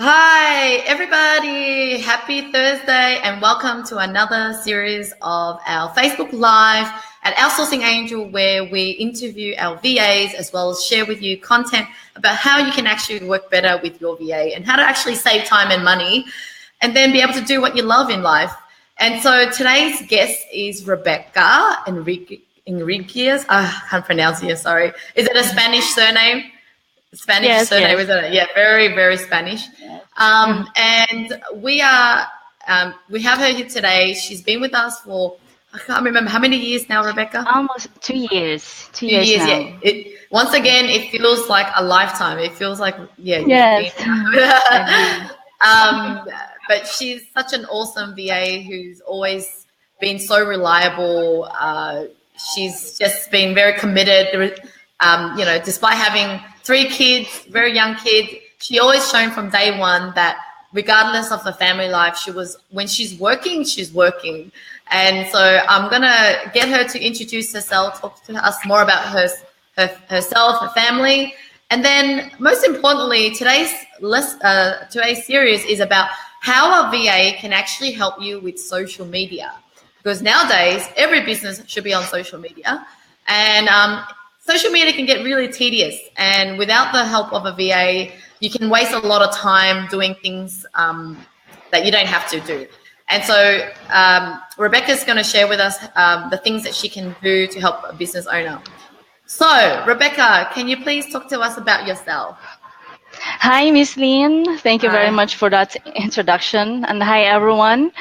Hi, everybody. Happy Thursday and welcome to another series of our Facebook Live at Outsourcing Angel, where we interview our VAs as well as share with you content about how you can actually work better with your VA and how to actually save time and money and then be able to do what you love in life. And so today's guest is Rebecca Enriquez. I can't pronounce it, sorry. Is it a Spanish surname? Spanish surname, yes. isn't it? Yeah, very, very Spanish. Yes. And we have her here today. She's been with us for, I can't remember how many years now, Rebecca? Almost 2 years. 2 years, now. yeah. Once again, it feels like a lifetime. It feels like, you've Yes. been. But she's such an awesome VA who's always been so reliable. She's just been very committed. Despite having 3 kids, very young kids, she always shown from day one that regardless of the family life, when she's working, she's working. And so I'm gonna get her to introduce herself, talk to us more about herself, her family, and then most importantly, today's series is about how a VA can actually help you with social media, because nowadays every business should be on social media, and social media can get really tedious, and without the help of a VA, you can waste a lot of time doing things that you don't have to do. And so Rebecca's going to share with us the things that she can do to help a business owner. So, Rebecca, can you please talk to us about yourself? Hi, Miss Lynn. Thank you very much for that introduction. And hi, everyone.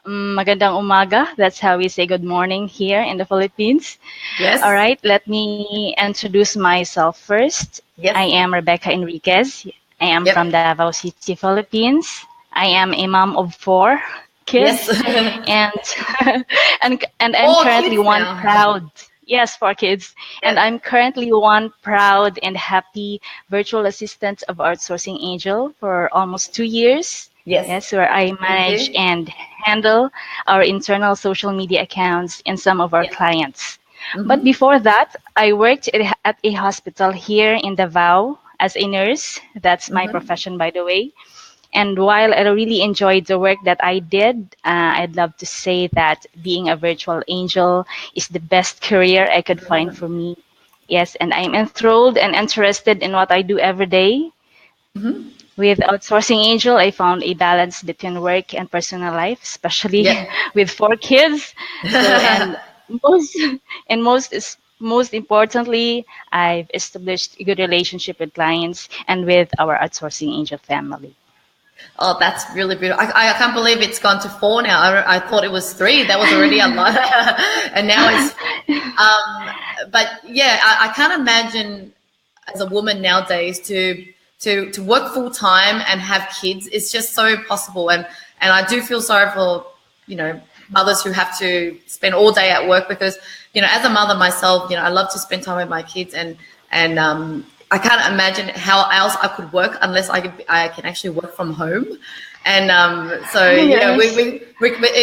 Magandang umaga. That's how we say good morning here in the Philippines. Yes. All right. Let me introduce myself first. Yes. I am Rebecca Enriquez. I am from Davao City, Philippines. I am a mom of 4 kids. Yes. and I'm currently one proud. Yes, 4 kids. And I'm currently one proud and happy virtual assistant of Outsourcing Angel for almost 2 years. Yes, where I manage and handle our internal social media accounts and some of our clients. Mm-hmm. But before that, I worked at a hospital here in Davao as a nurse. That's my profession, by the way. And while I really enjoyed the work that I did, I'd love to say that being a virtual angel is the best career I could find for me. Yes, and I'm enthralled and interested in what I do every day. Mm-hmm. With Outsourcing Angel, I found a balance between work and personal life, especially with 4 kids. So, and most importantly, I've established a good relationship with clients and with our Outsourcing Angel family. Oh, that's really beautiful. I can't believe it's gone to 4 now. I thought it was 3. That was already a lot. And now it's, but yeah, I can't imagine as a woman nowadays to work full time and have kids. It's just so possible. And I do feel sorry for, mothers who have to spend all day at work, because, as a mother myself, I love to spend time with my kids, and I can't imagine how else I could work unless I can actually work from home. And we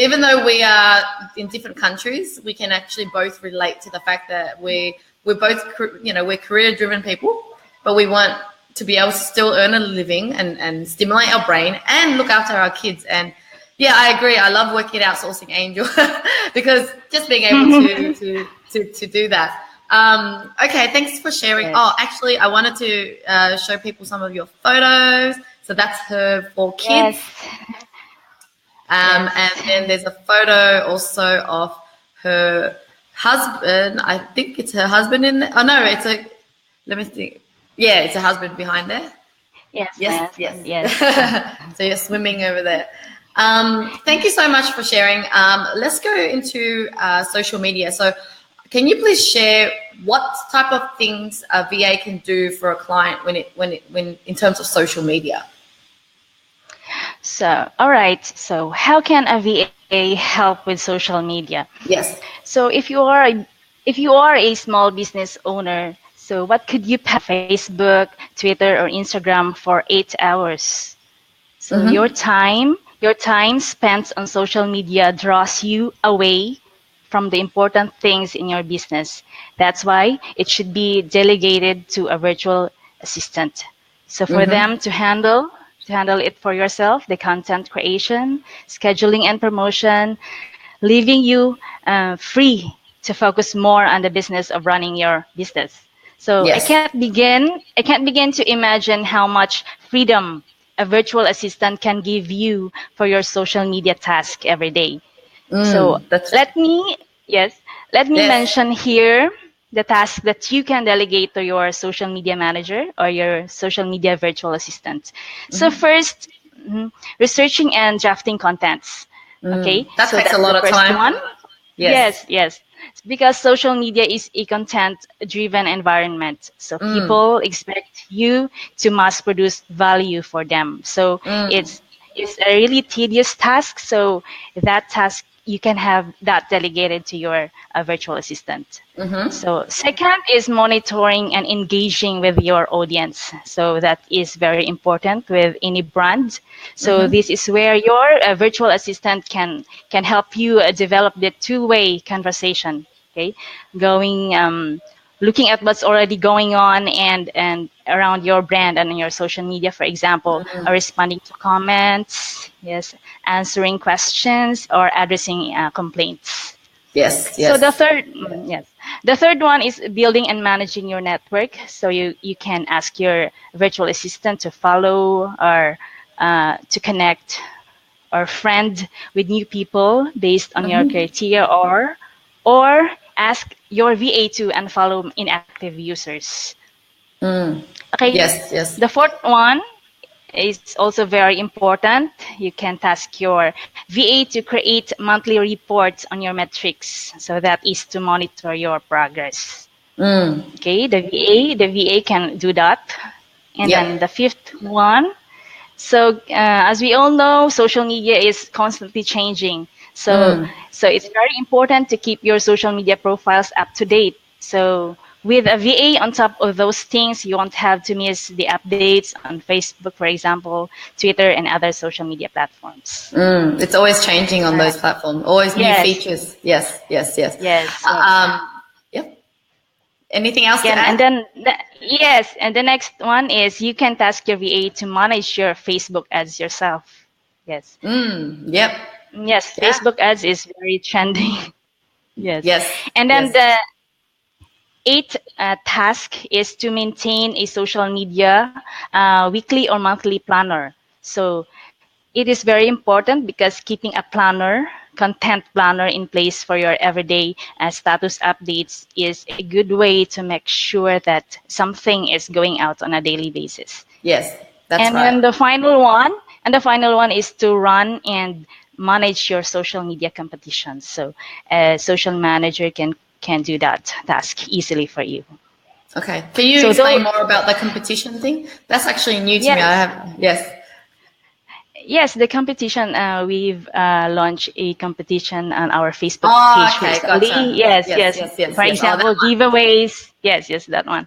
even though we are in different countries, we can actually both relate to the fact that we're both, we're career-driven people, but we want to be able to still earn a living and stimulate our brain and look after our kids. And yeah, I agree. I love working at Outsourcing Angel because just being able to do that. Okay, thanks for sharing. Yes. Oh, actually, I wanted to show people some of your photos. So that's her 4 kids. Yes. And then there's a photo also of her husband. I think it's her husband in there. Oh, no, let me think. Yeah, it's a husband behind there. Yes. So you're swimming over there. Thank you so much for sharing. Let's go into social media. So can you please share what type of things a VA can do for a client when in terms of social media? So, all right. So how can a VA help with social media? Yes. So if you are a small business owner, so what could you post on Facebook, Twitter, or Instagram for 8 hours? So your time spent on social media draws you away from the important things in your business. That's why it should be delegated to a virtual assistant. So for them to handle to handle it for yourself, the content creation, scheduling and promotion, leaving you free to focus more on the business of running your business. So Yes. I can't begin to imagine how much freedom a virtual assistant can give you for your social media task every day. So That's let me, yes, let me yes. mention here the task that you can delegate to your social media manager or your social media virtual assistant. So first, researching and drafting contents. Okay, That so takes a that's the lot of first time. one. Yes. Yes. Because social media is a content-driven environment. So people expect you to mass produce value for them. So it's a really tedious task. So that task, you can have that delegated to your virtual assistant. So second is monitoring and engaging with your audience. So that is very important with any brand. So this is where your virtual assistant can help you develop the two-way conversation. Okay, going looking at what's already going on and around your brand and on your social media, for example, or responding to comments, yes, answering questions or addressing complaints. Yes. So Yes. the third one is building and managing your network. So you can ask your virtual assistant to follow or to connect or friend with new people based on your criteria, or ask your VA to unfollow inactive users. Okay, Yes. Yes. the fourth one is also very important. You can task your VA to create monthly reports on your metrics. So that is to monitor your progress. Okay, the VA can do that. And then Yep. the fifth one. So as we all know, social media is constantly changing. So it's very important to keep your social media profiles up to date. So with a VA on top of those things, you won't have to miss the updates on Facebook, for example, Twitter, and other social media platforms. It's always changing on those platforms. Always new Yes, features. Yes. Yes. Yes. yes. Yep. Anything else to Again, add? and then yes, and the next one is you can task your VA to manage your Facebook ads yourself. Yes. Yep. Yes, Yeah. Facebook ads is very trending. Yes. Yes. And then Yes. the eighth task is to maintain a social media weekly or monthly planner. So it is very important because keeping a planner, content planner in place for your everyday status updates is a good way to make sure that something is going out on a daily basis. Yes. That's And right. then the final one is to run and manage your social media competitions. So a social manager can do that task easily for you. Okay. Can you So though explain more about the competition thing? That's actually new to me. I yes, have. Yes. yes, the competition we've launched a competition on our Facebook Oh, page okay. recently. Gotcha. Yes, Yes. yes. Yes. Yes. For Yes. Oh, that example, giveaways. Yes, that one.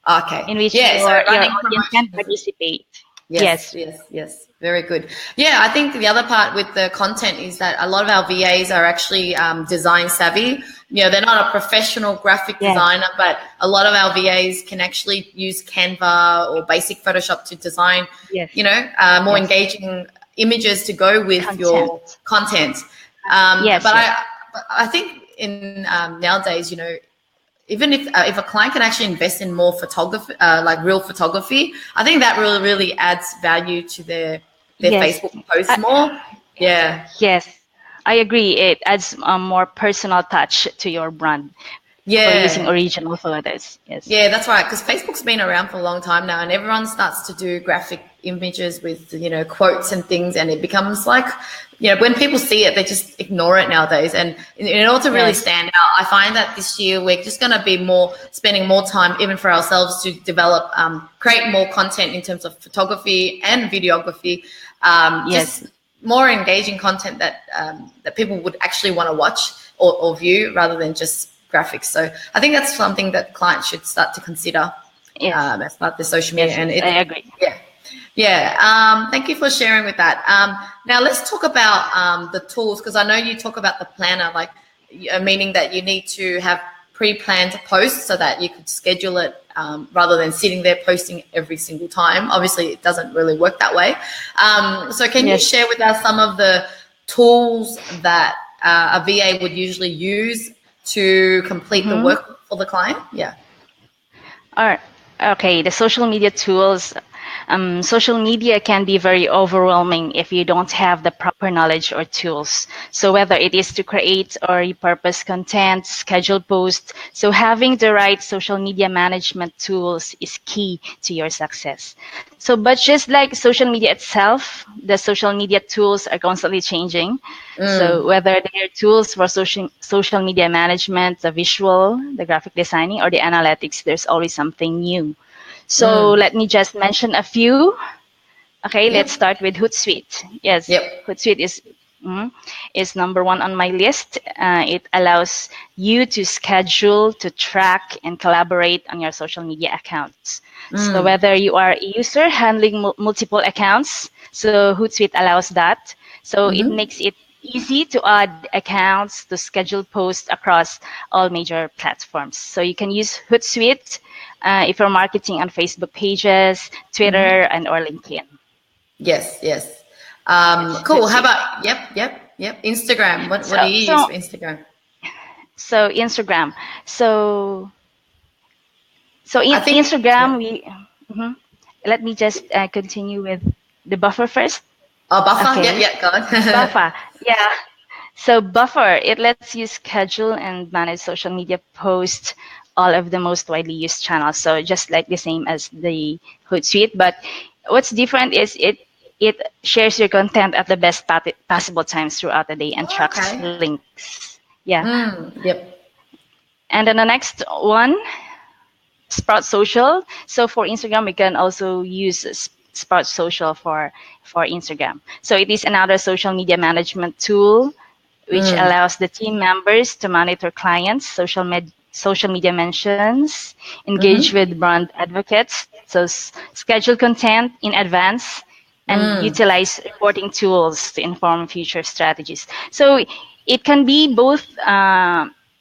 one. Okay. In which Yeah. So your running audience can promotions. participate. Yes, Yes. yes, yes. Very good. Yeah, I think the other part with the content is that a lot of our VAs are actually design savvy. You know, they're not a professional graphic Yes. designer, but a lot of our VAs can actually use Canva or basic Photoshop to design, Yes. more Yes. engaging images to go with Content. your content. Yes, But yes. I think in nowadays, even if a client can actually invest in more photography, like real photography, I think that really adds value to their Yes. Facebook posts I, more. Yeah, yes. I agree. It adds a more personal touch to your brand for using yeah, original photos. Yes. yeah. That's right. Because Facebook's been around for a long time now, and everyone starts to do graphic images with quotes and things, and it becomes like when people see it, they just ignore it nowadays. And in order to really Yes. stand out, I find that this year we're just going to be spending more time, even for ourselves, to develop, create more content in terms of photography and videography. Yes. Just more engaging content that people would actually want to watch or view rather than just graphics. So I think that's something that clients should start to consider Yes. as part of the social media. Yes. And Yes. I agree. yeah. Thank you for sharing with that. Now let's talk about the tools, because I know you talk about the planner, like meaning that you need to have pre-planned posts so that you could schedule it rather than sitting there posting every single time. Obviously, it doesn't really work that way. So can you share with us some of the tools that a VA would usually use to complete the work for the client? Yeah. All right. Okay, the social media tools. Social media can be very overwhelming if you don't have the proper knowledge or tools. So whether it is to create or repurpose content, schedule posts, so having the right social media management tools is key to your success. So, but just like social media itself, the social media tools are constantly changing. So whether they are tools for social media management, the visual, the graphic designing, or the analytics, there's always something new. So let me just mention a few. Okay, let's start with Hootsuite. Yes, Hootsuite is number one on my list. It allows you to schedule, to track, and collaborate on your social media accounts. So whether you are a user handling multiple accounts, so Hootsuite allows that. So it makes it easy to add accounts, to schedule posts across all major platforms. So you can use Hootsuite if you're marketing on Facebook pages, Twitter, and or LinkedIn. Yes. Cool. How about, Instagram. What do you use for Instagram? So Instagram. So Instagram, let me just continue with the Buffer first. Oh, Buffer. Okay. Go on. Buffer. Yeah. So Buffer, it lets you schedule and manage social media posts, all of the most widely used channels. So just like the same as the Hootsuite, but what's different is it shares your content at the best possible times throughout the day and tracks links. Yeah. And then the next one, Sprout Social. So for Instagram, we can also use Sprout Social for Instagram. So it is another social media management tool which allows the team members to monitor clients' social media mentions, engage with brand advocates, so schedule content in advance, and utilize reporting tools to inform future strategies. So it can be both.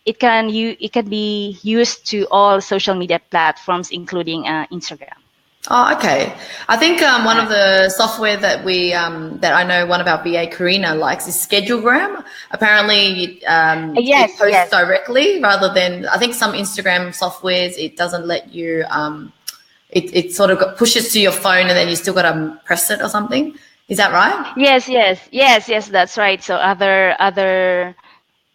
It can be used to all social media platforms, including Instagram. Oh, okay. I think one of the software that that I know one of our VA, Karina, likes is Schedulegram. Apparently, it posts directly rather than, I think some Instagram softwares, it doesn't let you, it sort of pushes to your phone and then you still got to press it or something. Is that right? Yes, that's right. So other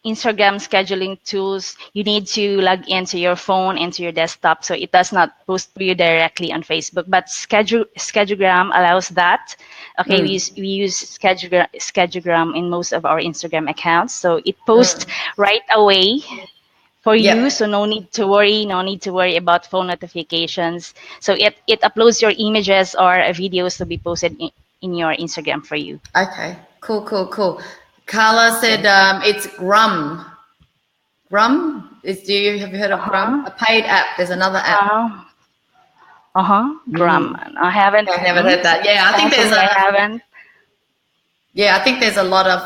Instagram scheduling tools, you need to log into your phone, into your desktop, so it does not post to you directly on Facebook. But Schedulegram allows that. Okay, we use Schedulegram in most of our Instagram accounts, so it posts right away for you. So no need to worry about phone notifications. So it uploads your images or videos to be posted in your Instagram for you. Okay, cool. Carla said it's Grum. Grum have you heard of Grum? A paid app. There's another app. Grum. I haven't. I've never heard that. Yeah, I think there's I haven't. Yeah, I think there's a lot of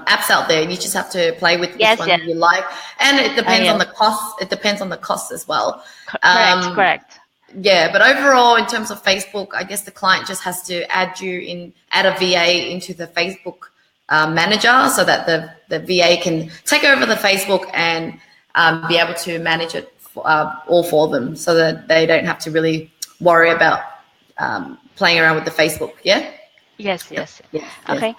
apps out there. You just have to play with which one you like, and it depends on the cost. It depends on the cost as well. Correct. Yeah, but overall, in terms of Facebook, I guess the client just has to add a VA into the Facebook manager so that the VA can take over the Facebook and be able to manage it all for them so that they don't have to really worry about playing around with the Facebook. Yeah? Yes. Okay.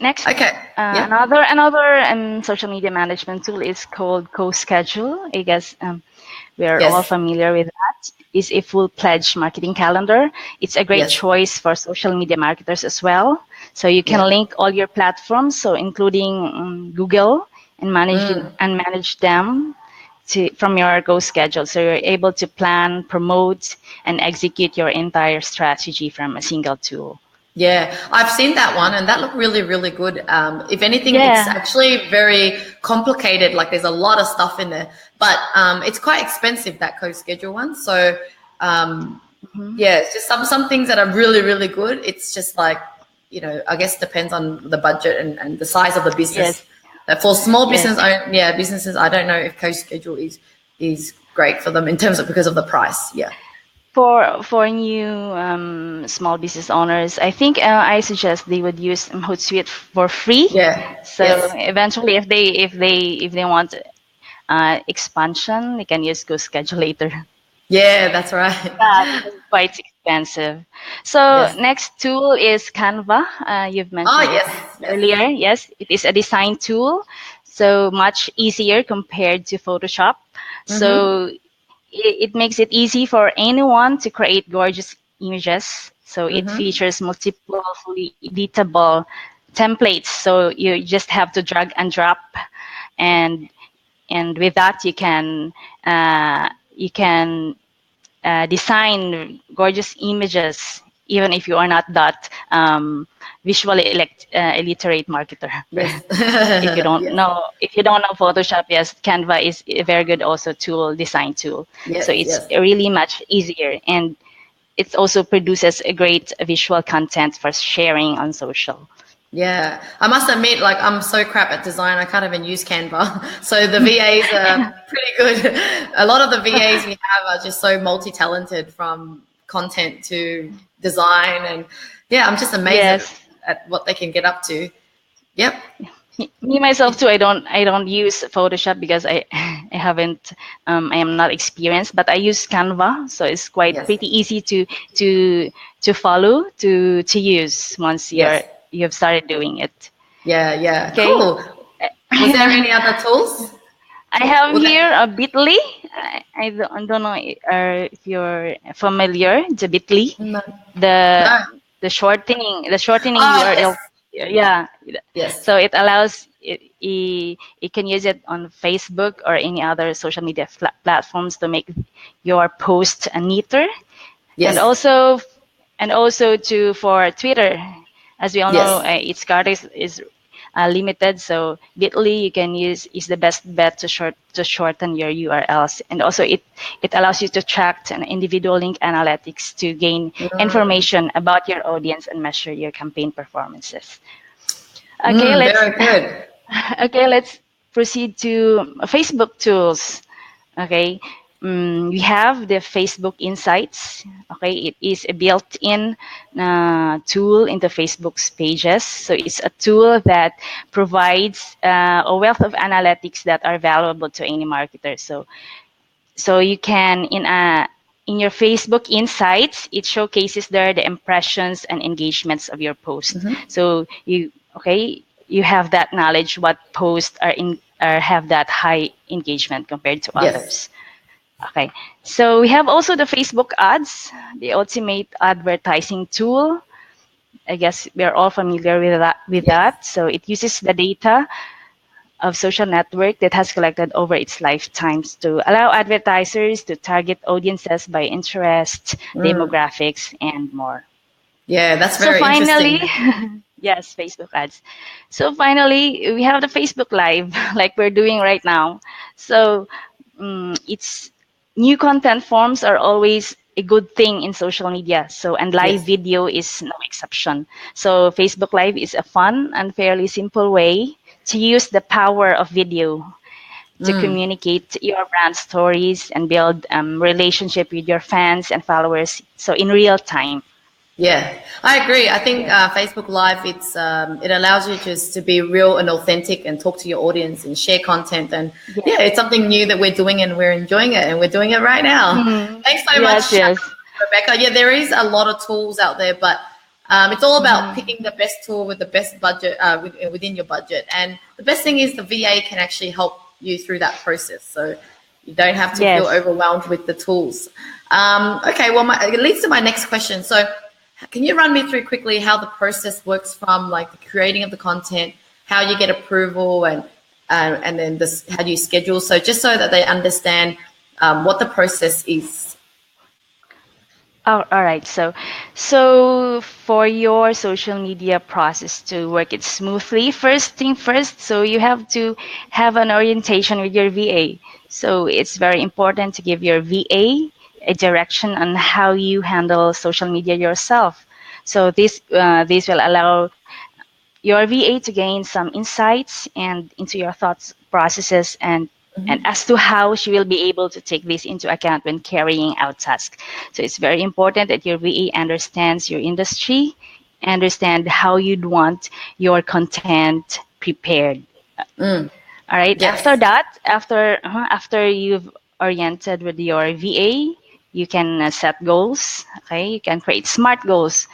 Next. Okay. Another social media management tool is called CoSchedule. I guess we are all familiar with that. It's a full-fledged marketing calendar. It's a great choice for social media marketers as well. So you can link all your platforms, so including Google, and manage them from your CoSchedule. So you're able to plan, promote, and execute your entire strategy from a single tool. Yeah, I've seen that one, and that looked really, really good. If anything, it's actually very complicated. Like there's a lot of stuff in there, but it's quite expensive, that CoSchedule one. So it's just some things that are really, really good. It's just like, I guess depends on the budget and the size of the business. For small Yes. businesses, I don't know if co-schedule is great for them in terms of because of the price. Yeah. For new small business owners, I think I suggest they would use Hootsuite for free. Yeah. So Yes. eventually, if they want expansion, they can use GoSchedulator. Yeah, that's right. Yeah, because it's quite expensive. So Yes. next tool is Canva. You've Oh, mentioned it yes. Yes. earlier. Yes, it is a design tool, so much easier compared to Photoshop. Mm-hmm. So it makes it easy for anyone to create gorgeous images. So it Mm-hmm. features multiple editable templates. So you just have to drag and drop, and with that you can design gorgeous images, even if you are not that visually illiterate marketer. Yes. Yes. If you don't know Photoshop, yes, Canva is a very good also design tool. So Yes. it's Yes. really much easier, and it also produces a great visual content for sharing on social. Yeah, I must admit, like I'm so crap at design, I can't even use Canva. So the VAs are pretty good. A lot of the VAs we have are just so multi-talented, from content to design, and yeah, I'm just amazed Yes. at what they can get up to. Yep. Me myself too. I don't use Photoshop because I am not experienced, but I use Canva, so it's quite Yes. pretty easy to follow, to use once Yes. you've started doing it. Yeah. Yeah. Okay. Cool. Was there any other tools? I have Was here that, a Bitly. I don't know if you're familiar the Bitly, no. the No. the shortening Oh, yes. URL. Yeah, Yes. so it allows you can use it on Facebook or any other social media platforms to make your post neater, and Yes. also to for Twitter. As we all know, Yes. its card is limited, so Bitly you can use is the best bet to shorten your URLs, and also it allows you to track an individual link analytics to gain information about your audience and measure your campaign performances. Okay, let's Very good. okay, let's proceed to Facebook tools. Okay, we have the Facebook Insights. Okay, it is a built-in tool into Facebook's pages. So it's a tool that provides a wealth of analytics that are valuable to any marketer. So you can in your Facebook Insights, it showcases there the impressions and engagements of your post. Mm-hmm. So you have that knowledge what posts are have that high engagement compared to Yes. others. Okay, so we have also the Facebook ads, the ultimate advertising tool. I guess we are all familiar with that. Yes. So it uses the data of social network that has collected over its lifetimes to allow advertisers to target audiences by interest, demographics, and more. Yeah, that's So very finally, interesting. yes, Facebook ads. So finally, we have the Facebook Live, like we're doing right now. So it's new content forms are always a good thing in social media. So and live Yes. video is no exception. So Facebook Live is a fun and fairly simple way to use the power of video to communicate your brand stories and build relationship with your fans and followers. So in real time. Yeah, I agree. I think Yes. Facebook Live it allows you just to be real and authentic and talk to your audience and share content. And yeah, Yes. it's something new that we're doing and we're enjoying it and we're doing it right now. Mhm. Thanks so Yes, much, yes. Rebecca. Yeah, there is a lot of tools out there, but it's all about Mhm. picking the best tool with the best budget within your budget. And the best thing is the VA can actually help you through that process. So you don't have to feel Yes. overwhelmed with the tools. Okay, well, it leads to my next question. So can you run me through quickly how the process works from like the creating of the content, how you get approval, and then this how do you schedule? So just so that they understand what the process is. Oh, all right. So for your social media process to work it smoothly, first thing first, so you have to have an orientation with your VA. So it's very important to give your VA a direction on how you handle social media yourself. So this will allow your VA to gain some insights and into your thoughts processes and as to how she will be able to take this into account when carrying out tasks. So it's very important that your VA understands your industry, understand how you'd want your content prepared. All right. After Yes. that, after you've oriented with your VA, you can set goals. Okay, you can create smart goals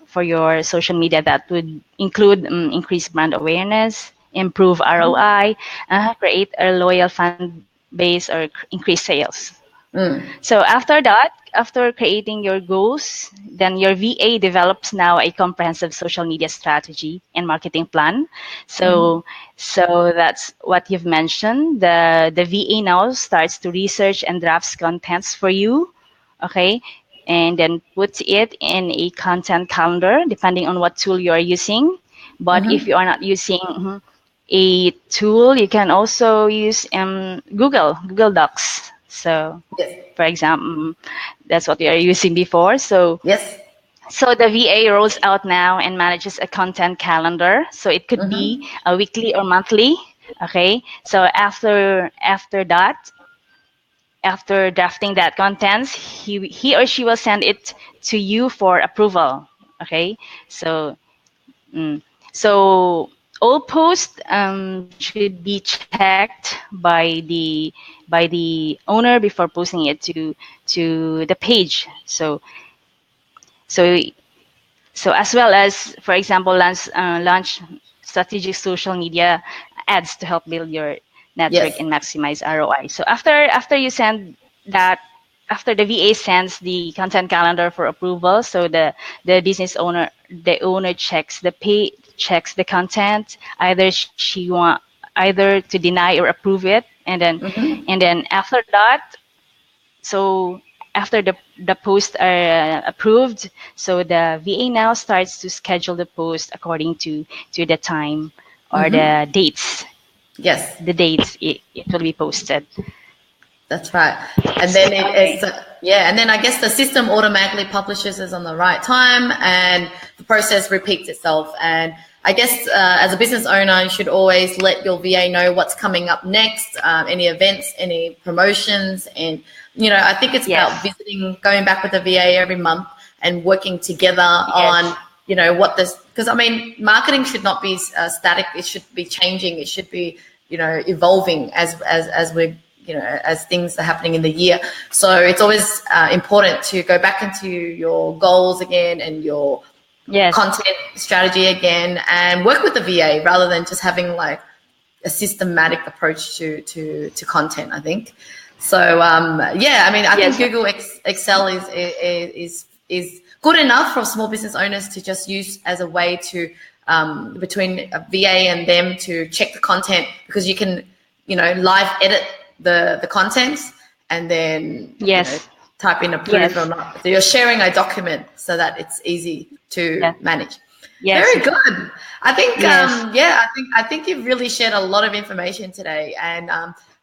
for your social media that would include increased brand awareness, improve ROI, create a loyal fan base, or increase sales. So after that, after creating your goals, then your VA develops now a comprehensive social media strategy and marketing plan. So that's what you've mentioned. The VA now starts to research and drafts contents for you, okay, and then puts it in a content calendar depending on what tool you are using. But if you are not using a tool, you can also use Google Docs. So Yes. for example, that's what we are using before. So Yes. the VA rolls out now and manages a content calendar. So it could be a weekly or monthly. Okay. So after that, after drafting that contents, he or she will send it to you for approval. Okay. So so all posts should be checked by the owner before posting it to the page. So as well as, for example, launch strategic social media ads to help build your network Yes. and maximize ROI. So after you send that, after the VA sends the content calendar for approval, so the business owner, the owner checks the content, either to deny or approve it, and then after that, so after the posts are approved, so the VA now starts to schedule the post according to the time or the dates. Yes. The dates it will be posted. That's right. And then Okay. and then I guess the system automatically publishes it on the right time, and the process repeats itself. And I guess as a business owner, you should always let your VA know what's coming up next, any events, any promotions. And, I think it's about Yes. going back with the VA every month and working together on, Yes. what this, because I mean, marketing should not be static. It should be changing. It should be, evolving as we're, as things are happening in the year. So it's always important to go back into your goals again and your Yes. content strategy again and work with the VA rather than just having like a systematic approach to content, I think. So I mean, I think Yes. Google Excel is good enough for small business owners to just use as a way to between a VA and them to check the content, because you can live edit the content and then Yes. type in approve or Yes. not. So you're sharing a document so that it's easy to Yes. manage. Yes. Very good. I think Yes. I think you've really shared a lot of information today, and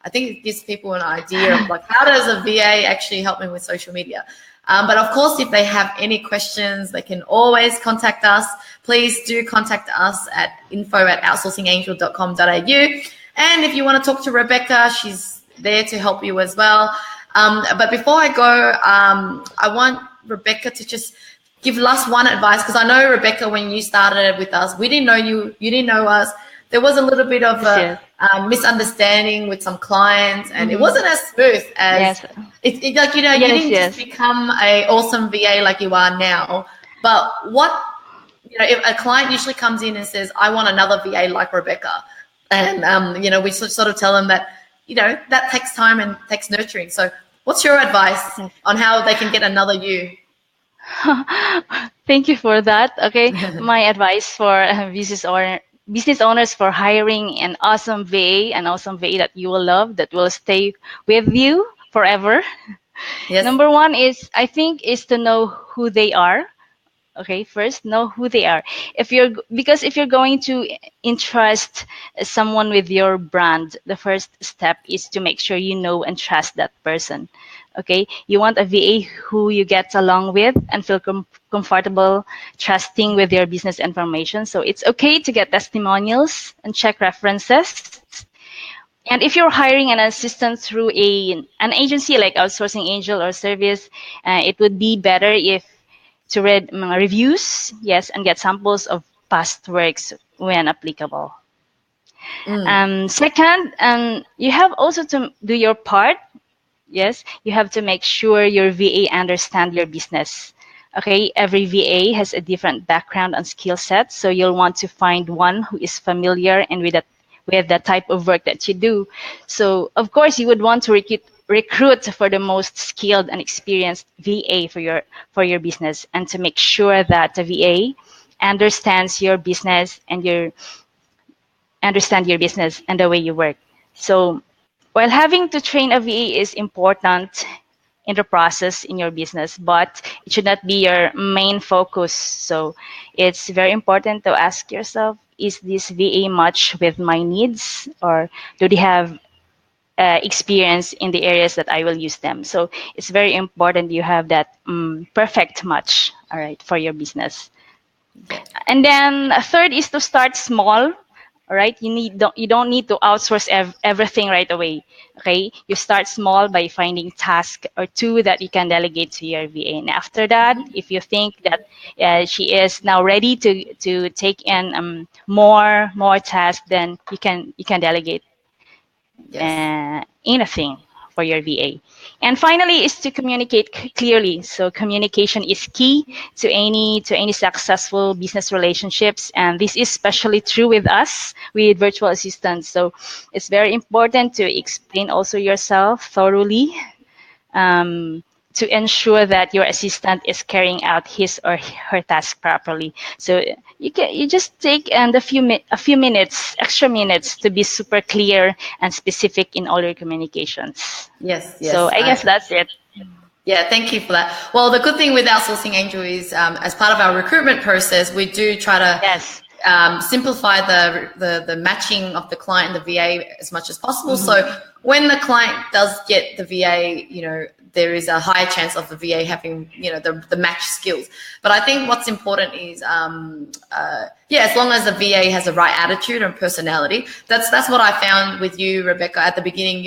I think it gives people an idea of like, how does a VA actually help me with social media? But of course, if they have any questions, they can always contact us. Please do contact us at info@outsourcingangel.com.au. And if you want to talk to Rebecca, she's there to help you as well. But before I go, I want Rebecca to just give last one advice, because I know, Rebecca, when you started with us, we didn't know you didn't know us. There was a little bit of Yes. a misunderstanding with some clients, and it wasn't as smooth as Yes. it like, you Yes. didn't just Yes. become a awesome VA like you are now. But if a client usually comes in and says, I want another VA like Rebecca, and we sort of tell them that that takes time and takes nurturing. So what's your advice on how they can get another you? Thank you for that. Okay, my advice for business owners for hiring an awesome VA that you will love, that will stay with you forever. Yes. Number one is, I think, is to know who they are. Okay, first know who they are. Because if you're going to entrust someone with your brand, the first step is to make sure you know and trust that person. Okay, you want a VA who you get along with and feel comfortable trusting with your business information. So it's okay to get testimonials and check references. And if you're hiring an assistant through an agency like Outsourcing Angel or Service, it would be better if to read reviews, yes, and get samples of past works when applicable. Second, you have also to do your part. Yes, you have to make sure your VA understand your business. Okay, every VA has a different background and skill set, so you'll want to find one who is familiar and with the type of work that you do. So, of course, you would want to recruit for the most skilled and experienced VA for your business, and to make sure that the VA understands your business and the way you work. So, while having to train a VA is important in the process in your business, but it should not be your main focus. So it's very important to ask yourself, is this VA match with my needs, or do they have experience in the areas that I will use them? So it's very important you have that perfect match, all right, for your business. And then third is to start small. All right, you don't need to outsource everything right away. Okay, you start small by finding task or two that you can delegate to your VA, and after that, if you think that she is now ready to take in more tasks, then you can delegate anything for your VA. And finally is to communicate clearly. So communication is key to any successful business relationships, and this is especially true with us with virtual assistants. So it's very important to explain also yourself thoroughly, to ensure that your assistant is carrying out his or her task properly. So you just take a few minutes, extra minutes, to be super clear and specific in all your communications. Yes. So I guess that's it. Yeah, thank you for that. Well, the good thing with Outsourcing Angel is, as part of our recruitment process, we do try to simplify the matching of the client and the VA as much as possible. So when the client does get the VA, there is a higher chance of the VA having, the match skills. But I think what's important is, as long as the VA has the right attitude and personality. That's what I found with you, Rebecca, at the beginning.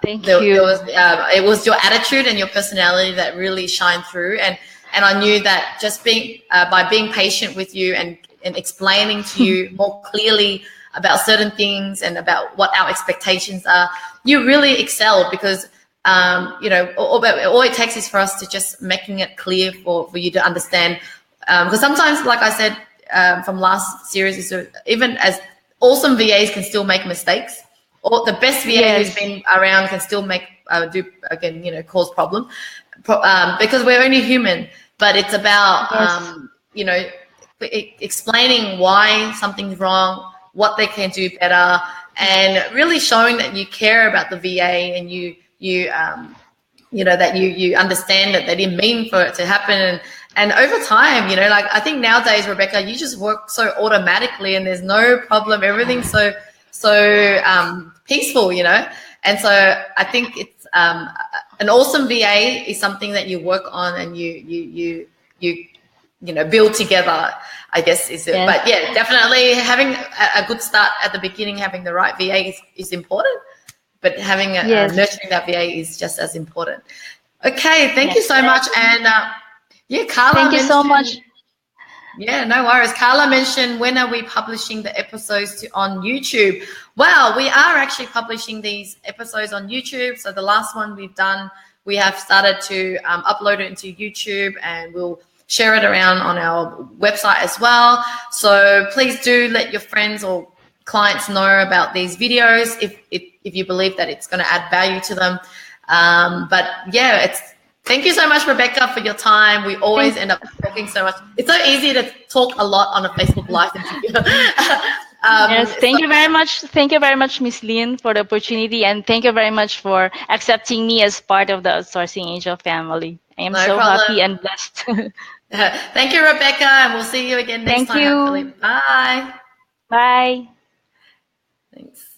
Thank you. It was your attitude and your personality that really shined through, and I knew that just by being patient with you and explaining to you more clearly about certain things and about what our expectations are, you really excelled, because all it takes is for us to just making it clear for you to understand. Because sometimes, like I said from last series, is even as awesome VAs can still make mistakes, or the best VA who's been around can still cause problem, because we're only human. But it's about explaining why something's wrong, what they can do better, and really showing that you care about the VA, and that you understand that they didn't mean for it to happen. And over time, I think nowadays, Rebecca, you just work so automatically, and there's no problem. Everything's so peaceful, And so I think it's an awesome VA is something that you work on and you build together, I guess is it. But yeah, definitely having a good start at the beginning, having the right VA is important, but having nurturing that VA is just as important. Okay, thank you so much. And Carla, thank you so much. Yeah, no worries. Carla mentioned, when are we publishing the episodes on YouTube? Well, we are actually publishing these episodes on YouTube. So the last one we've done, we have started to upload it into YouTube, and we'll share it around on our website as well. So please do let your friends or clients know about these videos if you believe that it's going to add value to them. But yeah, thank you so much, Rebecca, for your time. We always end up talking so much. It's so easy to talk a lot on a Facebook Live interview. Yes, thank you very much. Thank you very much, Miss Lynn, for the opportunity, and thank you very much for accepting me as part of the Outsourcing Angel family. I am so happy and blessed. Thank you, Rebecca, and we'll see you again next time. Thank you. Hopefully. Bye. Bye. Thanks.